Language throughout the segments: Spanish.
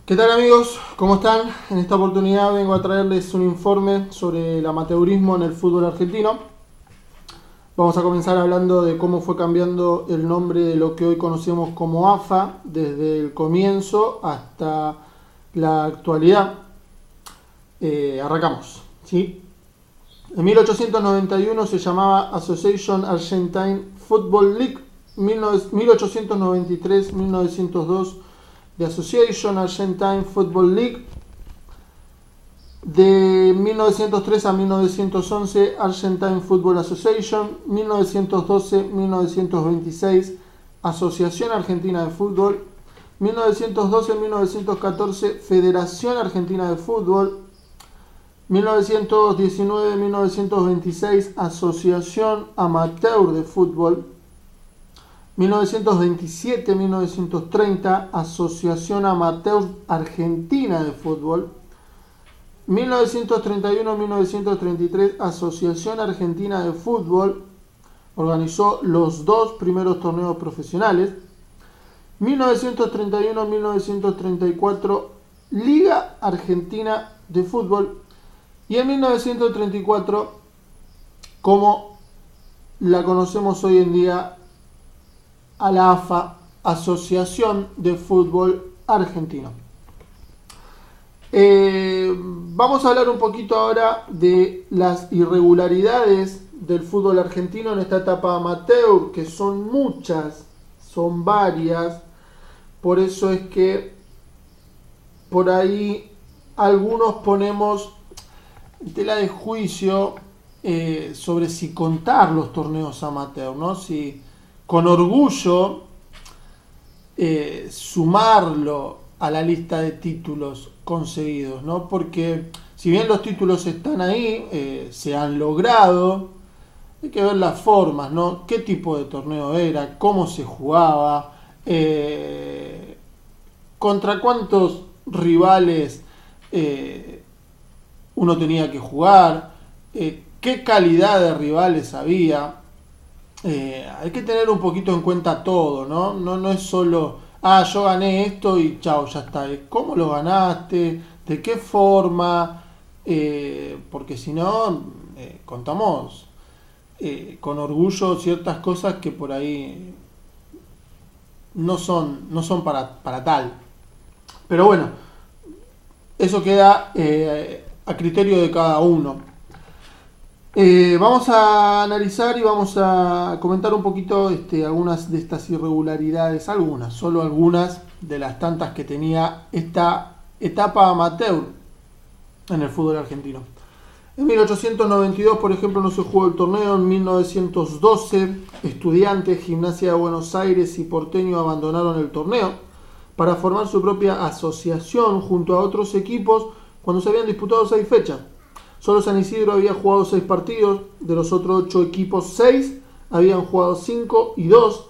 ¿Qué tal amigos? ¿Cómo están? En esta oportunidad vengo a traerles un informe sobre el amateurismo en el fútbol argentino. Vamos a comenzar hablando de cómo fue cambiando el nombre de lo que hoy conocemos como AFA desde el comienzo hasta la actualidad. Arrancamos, ¿sí? En 1891 se llamaba Association Argentine Football League, 1893-1902 The Association Argentine Football League, de 1903 a 1911 Argentine Football Association, 1912-1926 Asociación Argentina de Fútbol, 1912-1914 Federación Argentina de Fútbol, 1919-1926 Asociación Amateur de Fútbol, 1927-1930 Asociación Amateur Argentina de Fútbol, 1931-1933 Asociación Argentina de Fútbol organizó los dos primeros torneos profesionales. 1931-1934 Liga Argentina de Fútbol. Y en 1934, como la conocemos hoy en día, a la AFA, Asociación de Fútbol Argentino. Vamos a hablar un poquito ahora de las irregularidades del fútbol argentino en esta etapa amateur, que son muchas, son varias. Por eso es que por ahí algunos ponemos tela de juicio sobre si contar los torneos amateur, ¿no? Si con orgullo sumarlo a la lista de títulos conseguidos, ¿no? Porque si bien los títulos están ahí, se han logrado, hay que ver las formas, ¿no? ¿Qué tipo de torneo era? ¿Cómo se jugaba? ¿Contra cuántos rivales uno tenía que jugar? ¿Qué calidad de rivales había? Hay que tener un poquito en cuenta todo, ¿no? No es solo, yo gané esto y chao, ya está. ¿Cómo lo ganaste? ¿De qué forma? Porque si no, contamos con orgullo ciertas cosas que por ahí no son para tal. Pero bueno, eso queda a criterio de cada uno. Vamos a analizar y vamos a comentar un poquito algunas de estas irregularidades, solo algunas de las tantas que tenía esta etapa amateur en el fútbol argentino. En 1892, por ejemplo, no se jugó el torneo. En 1912, Estudiantes, Gimnasia de Buenos Aires y Porteño abandonaron el torneo para formar su propia asociación junto a otros equipos cuando se habían disputado 6 fechas. Solo San Isidro había jugado 6 partidos, de los otros 8 equipos 6 habían jugado 5 y 2,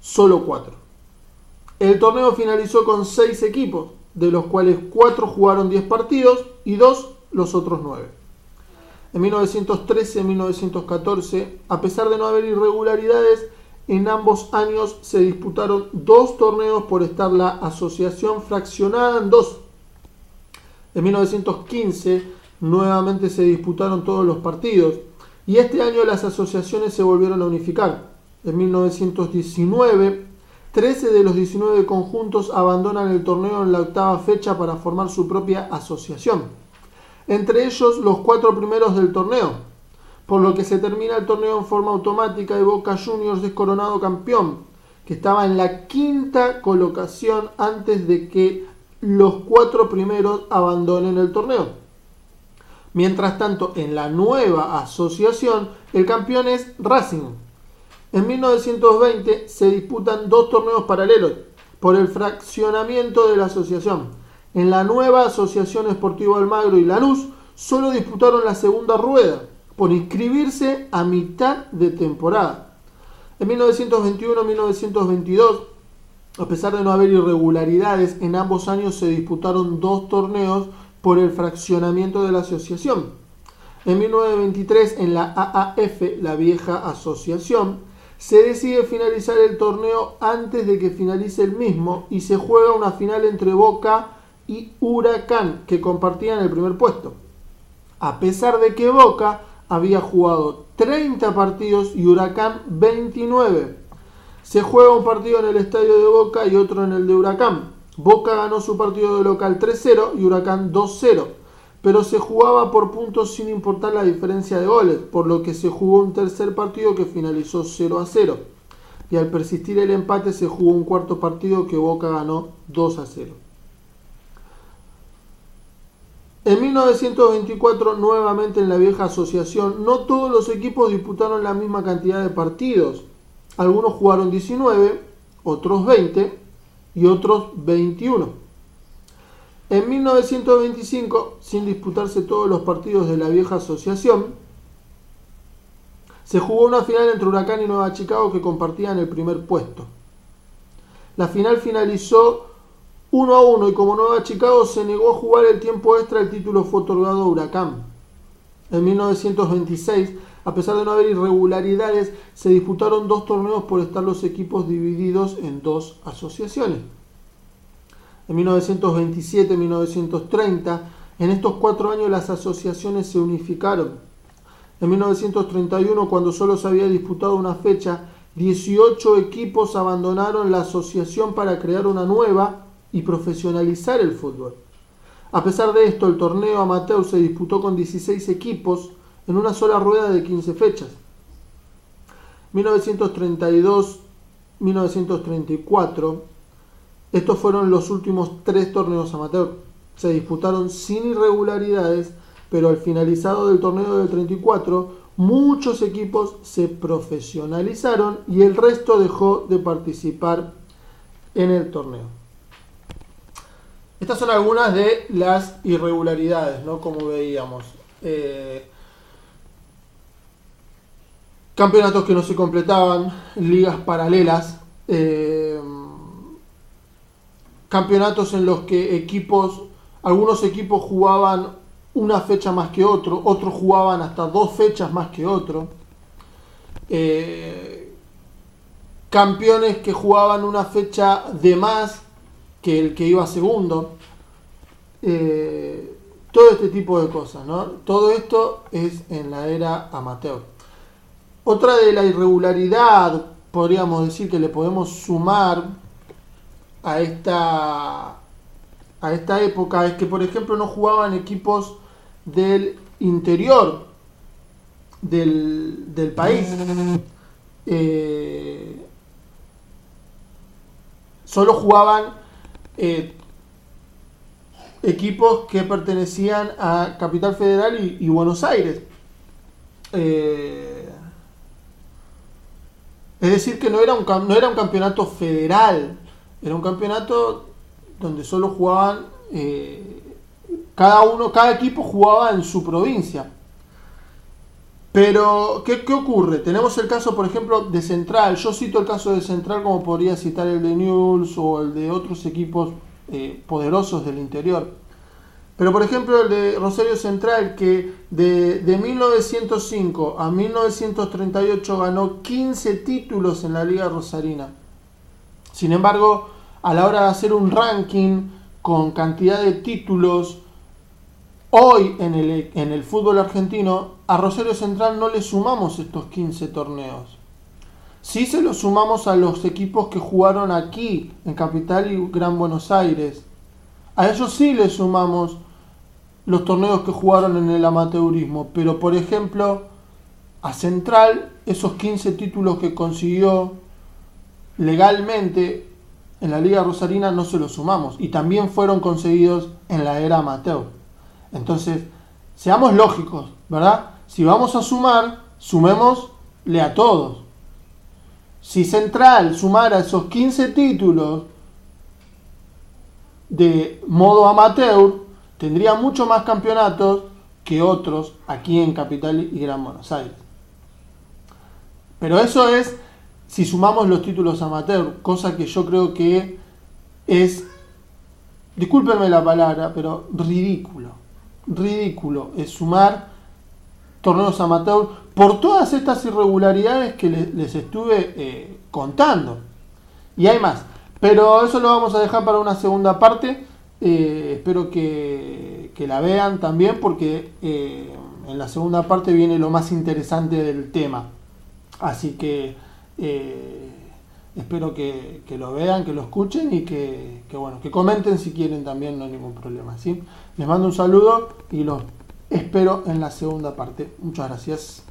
solo 4. El torneo finalizó con 6 equipos, de los cuales 4 jugaron 10 partidos y 2 los otros 9. En 1913-1914, a pesar de no haber irregularidades, en ambos años se disputaron 2 torneos por estar la asociación fraccionada en 2. En 1915 nuevamente se disputaron todos los partidos y este año las asociaciones se volvieron a unificar. En 1919, 13 de los 19 conjuntos abandonan el torneo en la 8ª fecha para formar su propia asociación. Entre ellos los 4 primeros del torneo, por lo que se termina el torneo en forma automática y Boca Juniors es coronado campeón, que estaba en la 5ª colocación antes de que los 4 primeros abandonen el torneo. Mientras tanto, en la nueva asociación, el campeón es Racing. En 1920 se disputan 2 torneos paralelos por el fraccionamiento de la asociación. En la nueva Asociación Esportiva Almagro y Lanús solo disputaron la segunda rueda por inscribirse a mitad de temporada. En 1921-1922, a pesar de no haber irregularidades, en ambos años se disputaron 2 torneos por el fraccionamiento de la asociación. En 1923, en la AAF, la vieja asociación, se decide finalizar el torneo antes de que finalice el mismo y se juega una final entre Boca y Huracán, que compartían el primer puesto. A pesar de que Boca había jugado 30 partidos y Huracán 29. Se juega un partido en el estadio de Boca y otro en el de Huracán. Boca ganó su partido de local 3-0 y Huracán 2-0, pero se jugaba por puntos sin importar la diferencia de goles, por lo que se jugó un tercer partido que finalizó 0-0. Y al persistir el empate se jugó un cuarto partido que Boca ganó 2-0. En 1924, nuevamente en la vieja asociación, no todos los equipos disputaron la misma cantidad de partidos. Algunos jugaron 19, otros 20 y otros 21. En 1925, sin disputarse todos los partidos de la vieja asociación, se jugó una final entre Huracán y Nueva Chicago que compartían el primer puesto. La final finalizó 1-1 y como Nueva Chicago se negó a jugar el tiempo extra, el título fue otorgado a Huracán. En 1926, a pesar de no haber irregularidades, se disputaron 2 torneos por estar los equipos divididos en 2 asociaciones. En 1927 y 1930, en estos 4 años las asociaciones se unificaron. En 1931, cuando solo se había disputado una fecha, 18 equipos abandonaron la asociación para crear una nueva y profesionalizar el fútbol. A pesar de esto, el torneo amateur se disputó con 16 equipos en una sola rueda de 15 fechas. 1932-1934, estos fueron los últimos 3 torneos amateur. Se disputaron sin irregularidades, pero al finalizado del torneo del 34, muchos equipos se profesionalizaron y el resto dejó de participar en el torneo. Estas son algunas de las irregularidades, ¿no? Como veíamos. Campeonatos que no se completaban, ligas paralelas, campeonatos en los que algunos equipos jugaban una fecha más que otro, otros jugaban hasta 2 fechas más que otro. Campeones que jugaban una fecha de más que el que iba segundo. Todo este tipo de cosas, ¿no? Todo esto es en la era amateur. Otra de la irregularidad, podríamos decir, que le podemos sumar a esta época es que, por ejemplo, no jugaban equipos del interior del país. Solo jugaban equipos que pertenecían a Capital Federal y Buenos Aires. Es decir, que no era un campeonato federal, era un campeonato donde solo jugaban, cada equipo jugaba en su provincia. Pero, ¿qué ocurre? Tenemos el caso, por ejemplo, de Central. Yo cito el caso de Central como podría citar el de Newell's o el de otros equipos poderosos del interior. Pero, por ejemplo, el de Rosario Central, que de 1905 a 1938 ganó 15 títulos en la Liga Rosarina. Sin embargo, a la hora de hacer un ranking con cantidad de títulos, hoy en el fútbol argentino, a Rosario Central no le sumamos estos 15 torneos. Sí se los sumamos a los equipos que jugaron aquí, en Capital y Gran Buenos Aires. A ellos sí les sumamos los torneos que jugaron en el amateurismo. Pero, por ejemplo, a Central, esos 15 títulos que consiguió legalmente en la Liga Rosarina no se los sumamos. Y también fueron conseguidos en la era amateur. Entonces, seamos lógicos, ¿verdad? Si vamos a sumar, sumémosle a todos. Si Central sumara esos 15 títulos de modo amateur, tendría mucho más campeonatos que otros aquí en Capital y Gran Buenos Aires. Pero eso es si sumamos los títulos amateur, cosa que yo creo que es, discúlpenme la palabra, pero ridículo es sumar torneos amateur por todas estas irregularidades que les estuve contando. Y hay más, pero eso lo vamos a dejar para una segunda parte. Espero que la vean también porque en la segunda parte viene lo más interesante del tema. Así que espero que lo vean, que lo escuchen y bueno, que comenten si quieren también, no hay ningún problema, ¿sí? Les mando un saludo y los espero en la segunda parte. Muchas gracias.